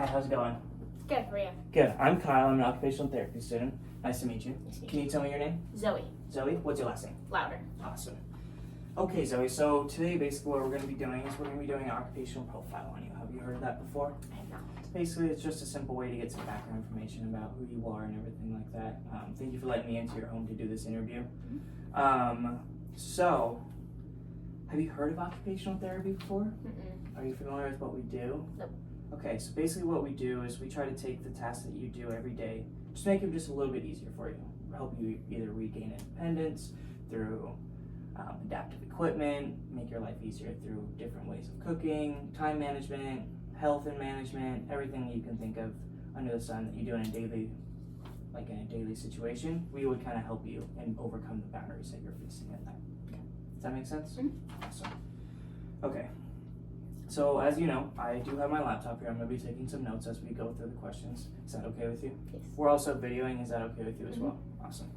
Hi, how's it going? Good, for you? Good. I'm Kyle. I'm an occupational therapy student. Nice to meet you. Nice to meet Can you tell me your name? Zoe Zoe? What's your last name? Lowder. Awesome. Okay, Zoe, so today basically what we're going to be doing is we're going to be doing an occupational profile on you. Have you heard of that before? I have not. Basically, it's just a simple way to get some background information about who you are and everything like that. Thank you for letting me into your home to do this interview. So, have you heard of occupational therapy before? Mm-mm. Are you familiar with what we do? Nope. Okay, so basically what we do is we try to take the tasks that you do every day, just make them just a little bit easier for you. Help you either regain independence through adaptive equipment, make your life easier through different ways of cooking, time management, health and management, everything you can think of under the sun that you do in a daily situation. We would kind of help you and overcome the boundaries that you're facing at that. Does that make sense? Mm-hmm. Awesome. Okay. So as you know, I do have my laptop here. I'm going to be taking some notes as we go through the questions. Is that okay with you? Yes. We're also videoing. Is that okay with you as well? Awesome.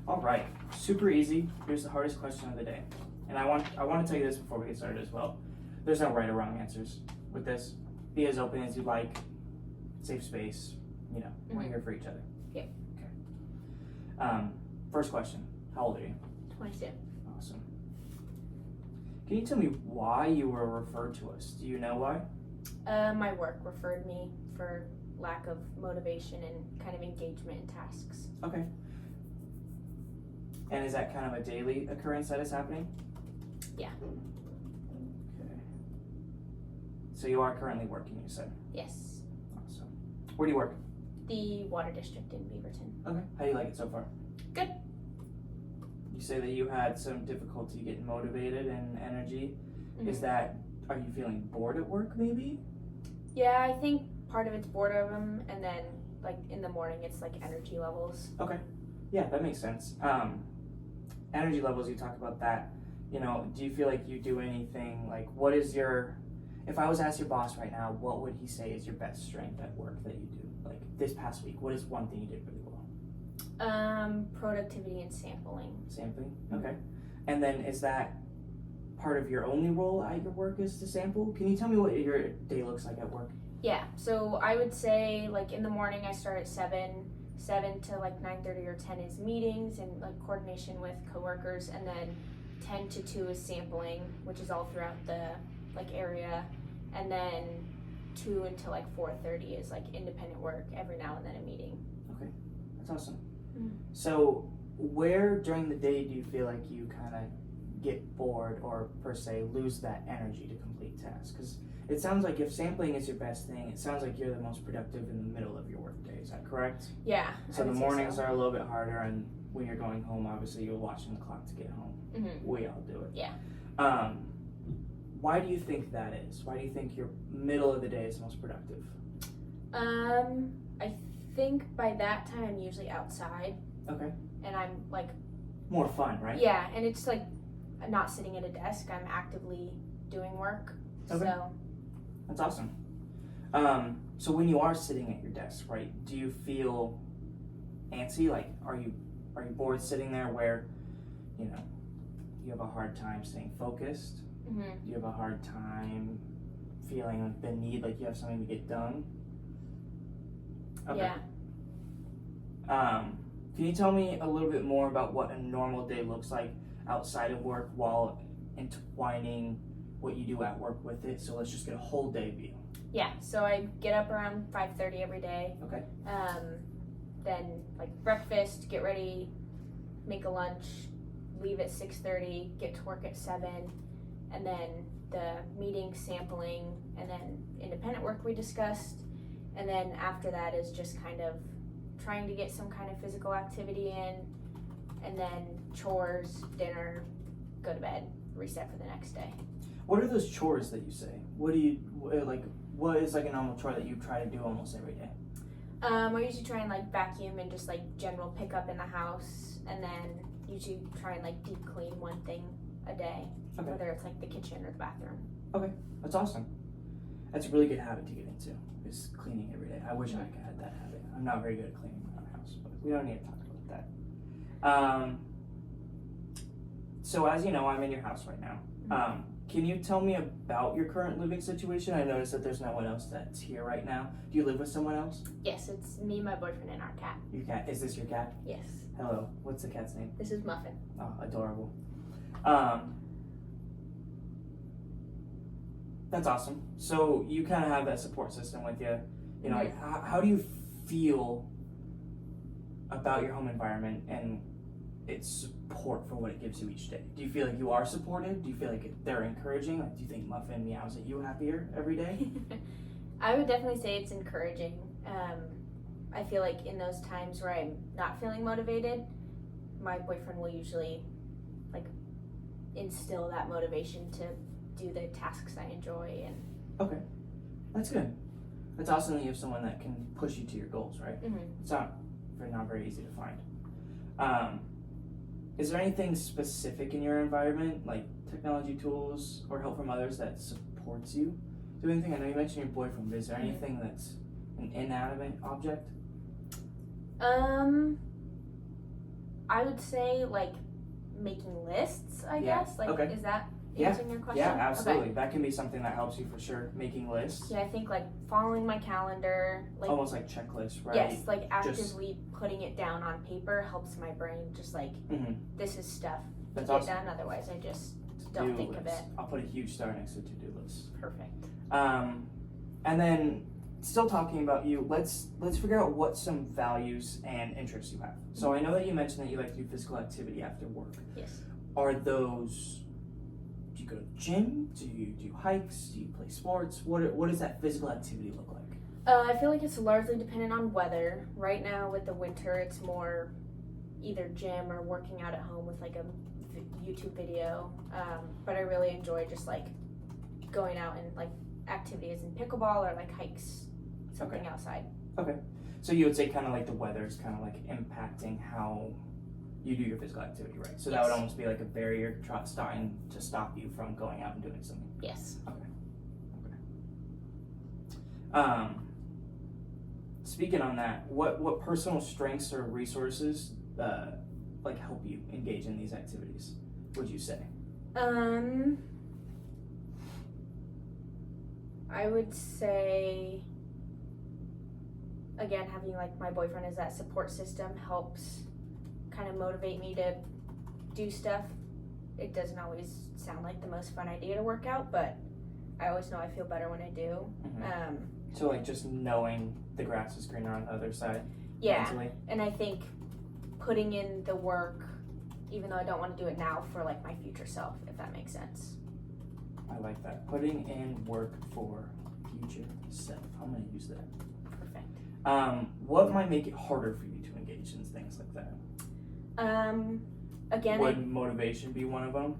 All right. Super easy. Here's the hardest question of the day. And I want to tell you this before we get started as well. There's no right or wrong answers with this. Be as open as you like. Safe space. You know, we're here for each other. Yep. Okay. First question. How old are you? 22. Awesome. Can you tell me why you were referred to us? Do you know why? My work referred me for lack of motivation and kind of engagement in tasks. Okay. And is that kind of a daily occurrence that is happening? Yeah. Okay. So you are currently working, you said? Yes. Awesome. Where do you work? The water district in Beaverton. Okay. How do you like it so far? Good. You say that you had some difficulty getting motivated and energy. Mm-hmm. Are you feeling bored at work maybe? Yeah, I think part of it's boredom, and then like in the morning it's like energy levels. Okay. Yeah, that makes sense. Energy levels, you talk about that. You know, do you feel like you do anything, like what is if I was to ask your boss right now, what would he say is your best strength at work that you do? Like this past week, what is one thing you did really well? Productivity and sampling. Sampling? Okay. And then is that part of your only role at your work is to sample? Can you tell me what your day looks like at work? Yeah, so I would say like in the morning I start at 7 to like 9:30 or 10 is meetings and like coordination with coworkers, and then 10 to 2 is sampling, which is all throughout the like area, and then 2 until like 4:30 is like independent work, every now and then a meeting. Okay, that's awesome. Mm. So where during the day do you feel like you kind of get bored or per se lose that energy to complete tasks? Because it sounds like if sampling is your best thing, it sounds like you're the most productive in the middle of your work day. Is that correct? Yeah. So the mornings are a little bit harder, and when you're going home, obviously you're watching the clock to get home. Mm-hmm. We all do it. Yeah. Why do you think that is? Why do you think your middle of the day is most productive? I think by that time I'm usually outside. Okay. And I'm like, more fun, right? yeah, and it's like not sitting at a desk. I'm actively doing work. Okay. So That's awesome. So when you are sitting at your desk, right, do you feel antsy? Like, are you bored sitting there where, you know, you have a hard time staying focused? mm-hmm. Do you have a hard time feeling the need, like you have something to get done? Okay. Yeah. Can you tell me a little bit more about what a normal day looks like outside of work while intertwining what you do at work with it? So let's just get a whole day view. Yeah, so I get up around 5:30 every day. Okay. Then like breakfast, get ready, make a lunch, leave at 6:30, get to work at 7, and then the meeting, sampling, and then independent work we discussed. And then after that is just kind of trying to get some kind of physical activity in, and then chores, dinner, go to bed, reset for the next day. What are those chores that you say? What is like a normal chore that you try to do almost every day? I usually try and like vacuum and just like general pickup in the house, and then usually try and like deep clean one thing a day, Okay. whether it's like the kitchen or the bathroom. Okay, that's awesome. That's a really good habit to get into, is cleaning every day. I wish I could have that habit. I'm not very good at cleaning my own house, but we don't need to talk about that. So as you know, I'm in your house right now. can you tell me about your current living situation? I noticed that there's no one else that's here right now. Do you live with someone else? Yes, it's me, my boyfriend, and our cat. Your cat? Is this your cat? Yes. Hello. What's the cat's name? This is Muffin. Oh, adorable. That's awesome. So you kind of have that support system with you. You know, like, how do you feel about your home environment and its support for what it gives you each day? Do you feel like you are supported? Do you feel like they're encouraging? Like, do you think Muffin meows at you happier every day? I would definitely say it's encouraging. I feel like in those times where I'm not feeling motivated, my boyfriend will usually like instill that motivation to do the tasks I enjoy. And Okay, that's good. It's awesome that you have someone that can push you to your goals, right? It's not very easy to find. Is there anything specific in your environment, like technology tools or help from others, that supports you? Do anything? I know you mentioned your boyfriend, but is there anything that's an inanimate object? I would say like making lists, I guess. Like, okay. Is that Yeah. answering your question? Yeah, absolutely. Okay. That can be something that helps you for sure. Making lists. Yeah, I think like following my calendar, like Almost like checklists, right? yes, like actively putting it down on paper helps my brain just like this is stuff That's to get awesome. done. Otherwise, I just don't think of it. I'll put a huge star next to to-do lists. Perfect. And then, still talking about you, let's figure out what some values and interests you have. So I know that you mentioned that you like to do physical activity after work. Yes. Are those? Do you go to the gym? Do you do hikes? Do you play sports? What does that physical activity look like? I feel like it's largely dependent on weather. Right now, with the winter, it's more either gym or working out at home with like a YouTube video. But I really enjoy just like going out and like activities in pickleball or like hikes, something outside. Okay. So you would say kind of like the weather is kind of like impacting how you do your physical activity, right? So that would almost be like a barrier starting to stop you from going out and doing something. Yes. Okay. Speaking on that, what personal strengths or resources like help you engage in these activities, would you say? I would say, again, having like my boyfriend as that support system helps kind of motivate me to do stuff. It doesn't always sound like the most fun idea to work out, but I always know I feel better when I do. So like just knowing the grass is greener on the other side. Yeah, mentally. And I think putting in the work, even though I don't want to do it now, for like my future self, if that makes sense. I like that. Putting in work for future self. I'm gonna use that. Perfect. What might make it harder for you to engage in things like that? Again, would motivation be one of them?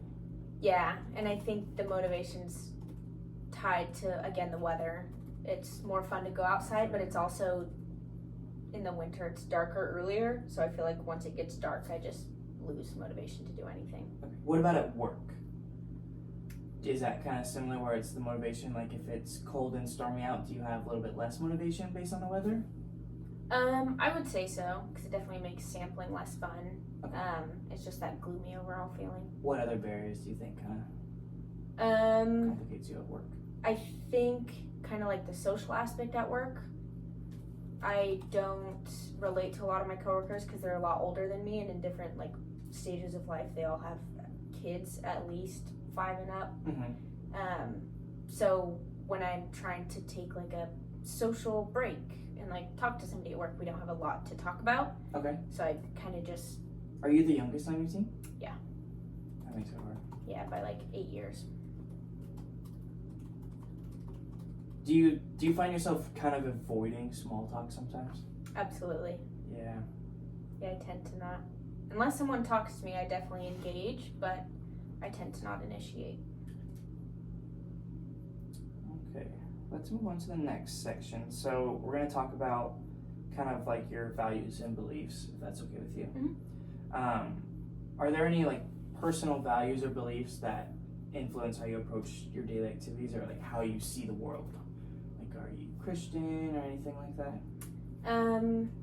Yeah, and I think the motivation's tied to, again, the weather. It's more fun to go outside, but it's also, in the winter, it's darker earlier, so I feel like once it gets dark, I just lose motivation to do anything. Okay. What about at work? Is that kind of similar where it's the motivation, like if it's cold and stormy out, do you have a little bit less motivation based on the weather? I would say so, because it definitely makes sampling less fun. Okay. It's just that gloomy overall feeling. What other barriers do you think kind of complicates you at work? I think kind of like the social aspect at work. I don't relate to a lot of my coworkers because they're a lot older than me and in different like stages of life. They all have kids, at least 5 and up. So when I'm trying to take like a social break and like talk to somebody at work, we don't have a lot to talk about. Okay. So I kind of just. Are you the youngest on your team? Yeah. That makes it hard. Yeah, by like 8 years. Do you find yourself kind of avoiding small talk sometimes? Absolutely. Yeah. Yeah, I tend to not. Unless someone talks to me, I definitely engage, but I tend to not initiate. Okay, let's move on to the next section. So we're going to talk about kind of like your values and beliefs, if that's okay with you. Are there any like personal values or beliefs that influence how you approach your daily activities or like how you see the world? Like, are you Christian or anything like that?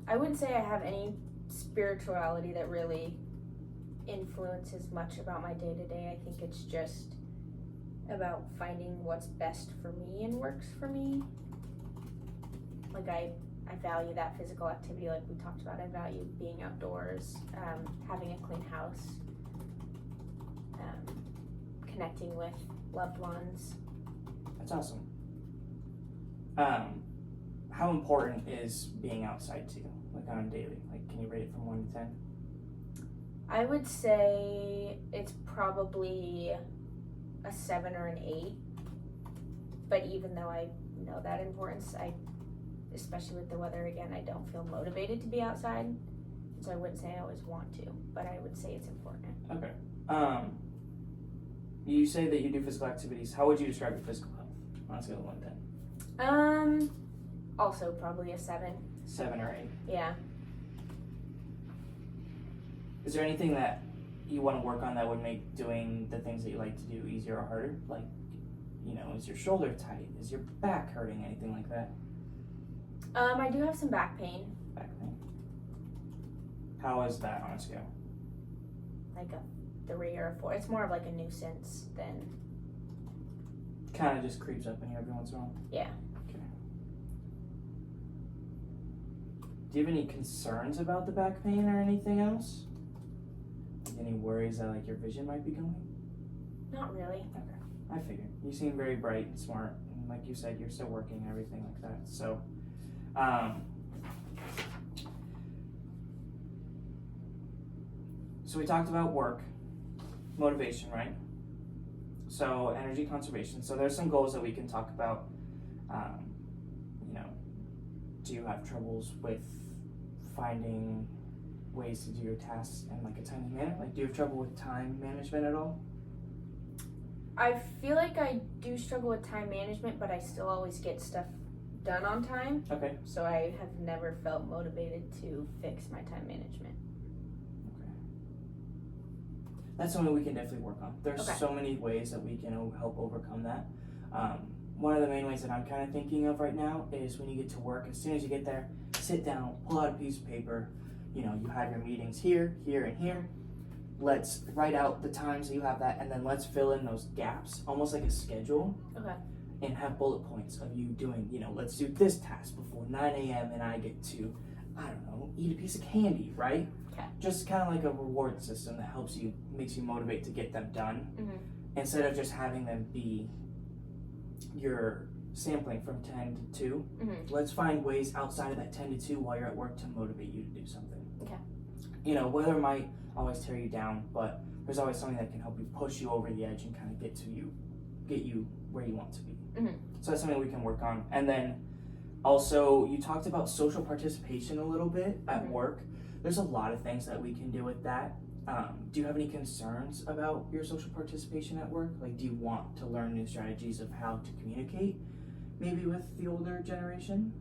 I wouldn't say I have any spirituality that really influences much about my day-to-day. I think it's just about finding what's best for me and works for me. Like I value that physical activity like we talked about. I value being outdoors, having a clean house, connecting with loved ones. That's awesome. How important is being outside to you, like on a daily? Like, can you rate it from 1 to 10? I would say it's probably a 7 or an 8. But even though I know that importance, especially with the weather again, I don't feel motivated to be outside. So I wouldn't say I always want to, but I would say it's important. Okay. You say that you do physical activities. How would you describe your physical health on a scale of 1 to 10? Also probably a 7. 7 or 8. Yeah. Is there anything that you want to work on that would make doing the things that you like to do easier or harder? Like, is your shoulder tight? Is your back hurting? Anything like that? I do have some back pain. Back pain. How is that on a scale? Like a 3 or a 4. It's more of like a nuisance than. Kind of just creeps up in you every once in a while? Yeah. Okay. Do you have any concerns about the back pain or anything else? Any worries that like your vision might be going? Not really. Okay, I figured. You seem very bright and smart, and like you said, you're still working and everything like that. So, so we talked about work, motivation, right? So energy conservation. So there's some goals that we can talk about. Do you have troubles with finding ways to do your tasks in like a timely manner? Like, do you have trouble with time management at all? I feel like I do struggle with time management, but I still always get stuff done on time. Okay. So I have never felt motivated to fix my time management. Okay. That's something we can definitely work on. There's Okay. so many ways that we can help overcome that. One of the main ways that I'm kind of thinking of right now is when you get to work, as soon as you get there, sit down, pull out a piece of paper. You have your meetings here, here, and here. Let's write out the times that you have that, and then let's fill in those gaps, almost like a schedule. Okay. And have bullet points of you doing, let's do this task before 9 a.m. and I get to, eat a piece of candy, right? Okay. Just kind of like a reward system that makes you motivate to get them done, instead of just having them be your sampling from 10 to 2. Let's find ways outside of that 10 to 2 while you're at work to motivate you to do something. Okay. Weather might always tear you down, but there's always something that can help you push you over the edge and kind of get you where you want to be. So that's something we can work on. And then also, you talked about social participation a little bit at work. There's a lot of things that we can do with that. Do you have any concerns about your social participation at work? Like, do you want to learn new strategies of how to communicate maybe with the older generation?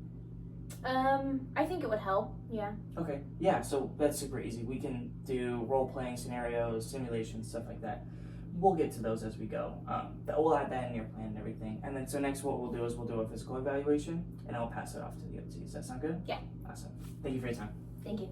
I think it would help, yeah. Okay, yeah, so that's super easy. We can do role-playing scenarios, simulations, stuff like that. We'll get to those as we go. We'll add that in your plan and everything. And then, so next what we'll do is we'll do a physical evaluation, and I'll pass it off to the OT. Does that sound good? Yeah. Awesome. Thank you for your time. Thank you.